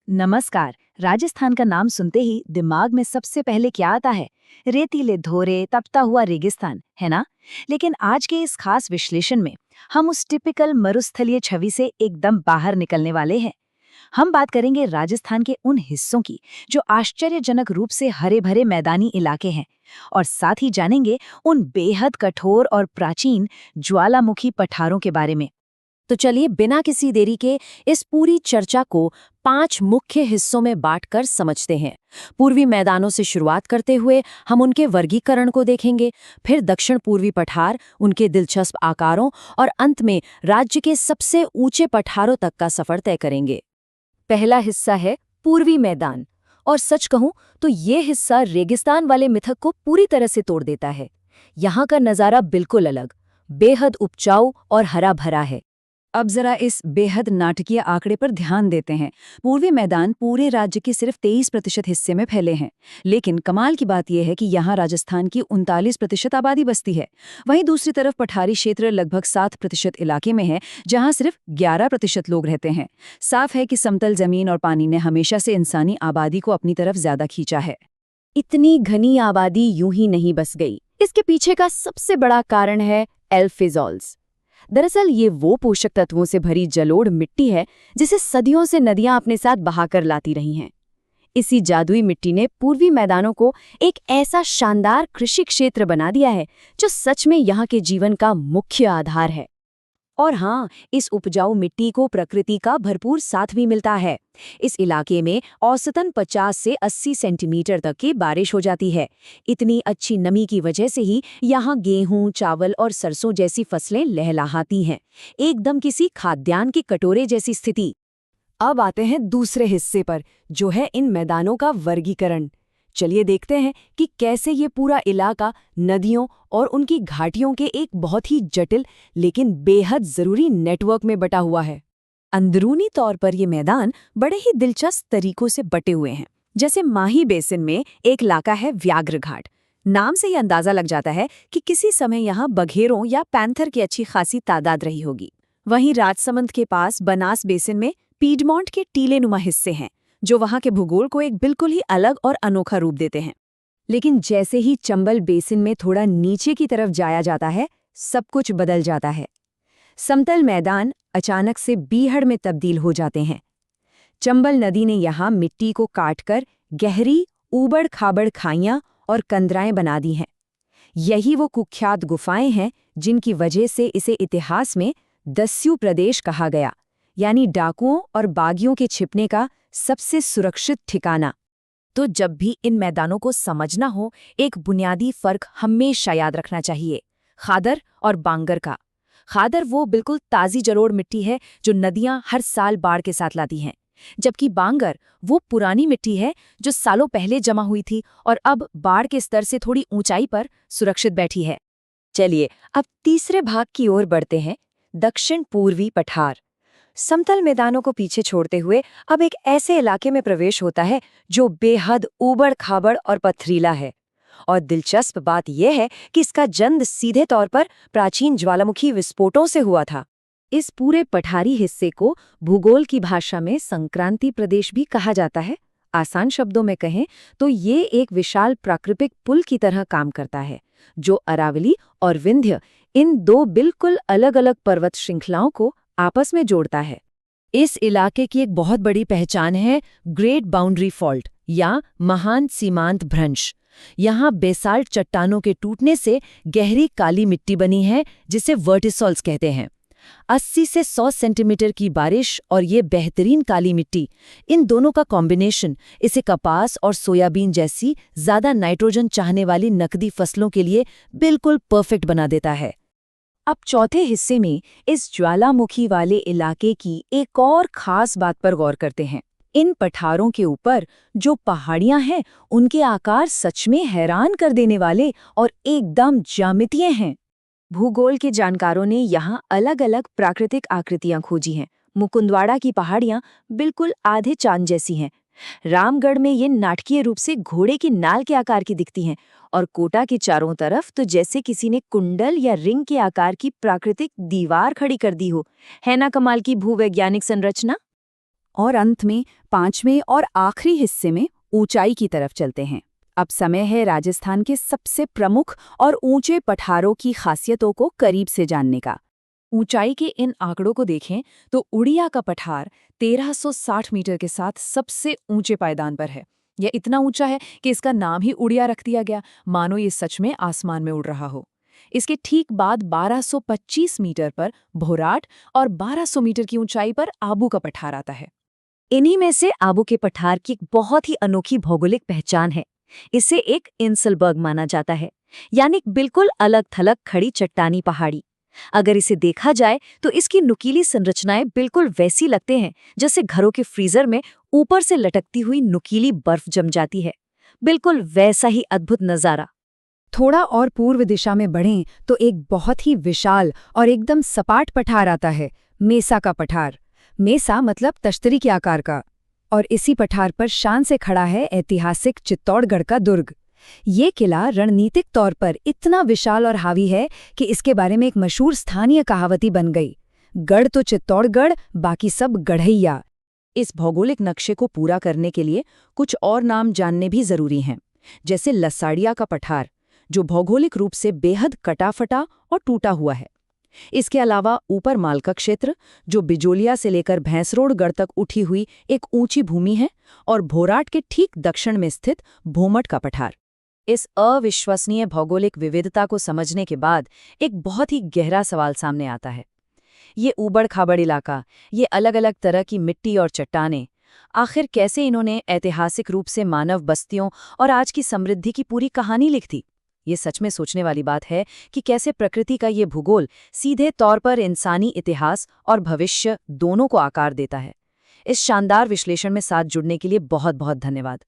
नमस्कार। राजस्थान का नाम सुनते ही दिमाग में सबसे पहले क्या आता है? रेतीले धोरे, तपता हुआ रेगिस्तान, है ना? लेकिन आज के इस खास विश्लेषण में हम उस टिपिकल मरुस्थलीय छवि से एकदम बाहर निकलने वाले हैं। हम बात करेंगे राजस्थान के उन हिस्सों की जो आश्चर्यजनक रूप से हरे भरे मैदानी इलाके हैं, और साथ ही जानेंगे उन बेहद कठोर और प्राचीन ज्वालामुखी पठारों के बारे में। तो चलिए बिना किसी देरी के इस पूरी चर्चा को 5 मुख्य हिस्सों में बांटकर समझते हैं। पूर्वी मैदानों से शुरुआत करते हुए हम उनके वर्गीकरण को देखेंगे, फिर दक्षिण पूर्वी पठार, उनके दिलचस्प आकारों और अंत में राज्य के सबसे ऊंचे पठारों तक का सफर तय करेंगे। पहला हिस्सा है पूर्वी मैदान, और सच कहूं तो ये हिस्सा रेगिस्तान वाले मिथक को पूरी तरह से तोड़ देता है। यहाँ का नज़ारा बिल्कुल अलग, बेहद उपजाऊ और हरा भरा है। अब जरा इस बेहद नाटकीय आंकड़े पर ध्यान देते हैं। पूर्वी मैदान पूरे राज्य के सिर्फ 23% हिस्से में फैले हैं, लेकिन कमाल की बात यह है कि यहाँ राजस्थान की 39% आबादी बसती है। वहीं दूसरी तरफ पठारी क्षेत्र लगभग 7% इलाके में है, जहाँ सिर्फ 11% लोग रहते हैं। साफ है कि समतल जमीन और पानी ने हमेशा से इंसानी आबादी को अपनी तरफ ज्यादा खींचा है। इतनी घनी आबादी यूं ही नहीं बस गई। इसके पीछे का सबसे बड़ा कारण है एल्फिजॉल्स। दरअसल ये वो पोषक तत्वों से भरी जलोढ़ मिट्टी है जिसे सदियों से नदियां अपने साथ बहाकर लाती रही हैं। इसी जादुई मिट्टी ने पूर्वी मैदानों को एक ऐसा शानदार कृषि क्षेत्र बना दिया है जो सच में यहाँ के जीवन का मुख्य आधार है। और हाँ, इस उपजाऊ मिट्टी को प्रकृति का भरपूर साथ भी मिलता है। इस इलाके में औसतन 50 से 80 सेंटीमीटर तक की बारिश हो जाती है। इतनी अच्छी नमी की वजह से ही यहाँ गेहूं, चावल और सरसों जैसी फसलें लहलहाती हैं, एकदम किसी खाद्यान्न के कटोरे जैसी स्थिति। अब आते हैं दूसरे हिस्से पर, जो है इन मैदानों का वर्गीकरण। चलिए देखते हैं कि कैसे ये पूरा इलाका नदियों और उनकी घाटियों के एक बहुत ही जटिल लेकिन बेहद जरूरी नेटवर्क में बटा हुआ है। अंदरूनी तौर पर ये मैदान बड़े ही दिलचस्प तरीकों से बटे हुए हैं। जैसे माही बेसिन में एक इलाका है व्याघ्र घाट। नाम से ये अंदाजा लग जाता है कि किसी समय यहाँ बघेरों या पैंथर की अच्छी खासी तादाद रही होगी। वहीं राजसमंद के पास बनास बेसिन में पीडमोंट के टीलेनुमा हिस्से हैं, जो वहां के भूगोल को एक बिल्कुल ही अलग और अनोखा रूप देते हैं। लेकिन जैसे ही चंबल बेसिन में थोड़ा नीचे की तरफ जाया जाता है, सब कुछ बदल जाता है। समतल मैदान अचानक से बीहड़ में तब्दील हो जाते हैं। चंबल नदी ने यहाँ मिट्टी को काटकर गहरी ऊबड़ खाबड़ खाइयां और कंदराएं बना दी हैं। यही वो कुख्यात गुफाएं हैं जिनकी वजह से इसे इतिहास में दस्यू प्रदेश कहा गया, यानी डाकुओं और बागियों के छिपने का सबसे सुरक्षित ठिकाना। तो जब भी इन मैदानों को समझना हो, एक बुनियादी फर्क हमेशा याद रखना चाहिए, खादर और बांगर का। खादर वो बिल्कुल ताज़ी जलोढ़ मिट्टी है जो नदियां हर साल बाढ़ के साथ लाती हैं, जबकि बांगर वो पुरानी मिट्टी है जो सालों पहले जमा हुई थी और अब बाढ़ के स्तर से थोड़ी ऊंचाई पर सुरक्षित बैठी है। चलिए अब तीसरे भाग की ओर बढ़ते हैं, दक्षिण पूर्वी पठार। समतल मैदानों को पीछे छोड़ते हुए अब एक ऐसे इलाके में प्रवेश होता है जो बेहद ऊबड़ खाबड़ और पथरीला है। और दिलचस्प बात यह है कि इसका जन्म सीधे तौर पर प्राचीन ज्वालामुखी विस्फोटों से हुआ था। इस पूरे पठारी हिस्से को भूगोल की भाषा में संक्रांति प्रदेश भी कहा जाता है। आसान शब्दों में कहें तो ये एक विशाल प्राकृतिक पुल की तरह काम करता है, जो अरावली और विंध्य, इन दो बिल्कुल अलग अलग पर्वत श्रृंखलाओं को आपस में जोड़ता है। इस इलाके की एक बहुत बड़ी पहचान है ग्रेट बाउंड्री फॉल्ट या महान सीमांत भ्रंश। यहाँ बेसाल्ट चट्टानों के टूटने से गहरी काली मिट्टी बनी है, जिसे वर्टिसॉल्स कहते हैं। 80 से 100 सेंटीमीटर की बारिश और ये बेहतरीन काली मिट्टी, इन दोनों का कॉम्बिनेशन इसे कपास और सोयाबीन जैसी ज्यादा नाइट्रोजन चाहने वाली नकदी फसलों के लिए बिल्कुल परफेक्ट बना देता है। अब चौथे हिस्से में इस ज्वालामुखी वाले इलाके की एक और खास बात पर गौर करते हैं। इन पठारों के ऊपर जो पहाड़ियां हैं, उनके आकार सच में हैरान कर देने वाले और एकदम ज्यामितीय हैं। भूगोल के जानकारों ने यहाँ अलग अलग प्राकृतिक आकृतियां खोजी हैं। मुकुंदवाड़ा की पहाड़ियां बिल्कुल आधे चांद जैसी हैं। रामगढ़ में ये नाटकीय रूप से घोड़े की नाल के आकार की दिखती हैं, और कोटा के चारों तरफ तो जैसे किसी ने कुंडल या रिंग के आकार की प्राकृतिक दीवार खड़ी कर दी हो। है ना कमाल की भूवैज्ञानिक संरचना। और अंत में पांचवें और आखिरी हिस्से में ऊंचाई की तरफ चलते हैं। अब समय है राजस्थान के सबसे प्रमुख और ऊंचे पठारों की खासियतों को करीब से जानने का। ऊंचाई के इन आंकड़ों को देखें तो उड़िया का पठार 1360 मीटर के साथ सबसे ऊंचे पायदान पर है। यह इतना ऊंचा है कि इसका नाम ही उड़िया रख दिया गया, मानो ये सच में आसमान में उड़ रहा हो। इसके ठीक बाद 1225 मीटर पर भोराट और 1200 मीटर की ऊंचाई पर आबू का पठार आता है। इन्हीं में से आबू के पठार की एक बहुत ही अनोखी भौगोलिक पहचान है। इसे एक इंसलबर्ग माना जाता है, यानी बिल्कुल अलग थलग खड़ी चट्टानी पहाड़ी। अगर इसे देखा जाए तो इसकी नुकीली संरचनाएं बिल्कुल वैसी लगते हैं जैसे घरों के फ्रीजर में ऊपर से लटकती हुई नुकीली बर्फ जम जाती है। बिल्कुल वैसा ही अद्भुत नजारा। थोड़ा और पूर्व दिशा में बढ़ें तो एक बहुत ही विशाल और एकदम सपाट पठार आता है, मेसा का पठार। मेसा मतलब तश्तरी के आकार का। और इसी पठार पर शान से खड़ा है ऐतिहासिक चित्तौड़गढ़ का दुर्ग। ये किला रणनीतिक तौर पर इतना विशाल और हावी है कि इसके बारे में एक मशहूर स्थानीय कहावती बन गई, गढ़ तो चित्तौड़गढ़, बाकी सब गढ़ैया। इस भौगोलिक नक्शे को पूरा करने के लिए कुछ और नाम जानने भी जरूरी हैं, जैसे लसाड़िया का पठार, जो भौगोलिक रूप से बेहद कटाफटा और टूटा हुआ है। इसके अलावा ऊपर मालका क्षेत्र, जो बिजोलिया से लेकर भैंसरोडगढ़ तक उठी हुई एक ऊंची भूमि है, और भोराट के ठीक दक्षिण में स्थित भोमट का पठार। इस अविश्वसनीय भौगोलिक विविधता को समझने के बाद एक बहुत ही गहरा सवाल सामने आता है। ये ऊबड़-खाबड़ इलाका, ये अलग-अलग तरह की मिट्टी और चट्टानें, आखिर कैसे इन्होंने ऐतिहासिक रूप से मानव बस्तियों और आज की समृद्धि की पूरी कहानी लिख दी? ये सच में सोचने वाली बात है कि कैसे प्रकृति का ये भूगोल सीधे तौर पर इंसानी इतिहास और भविष्य दोनों को आकार देता है। इस शानदार विश्लेषण में साथ जुड़ने के लिए बहुत बहुत धन्यवाद।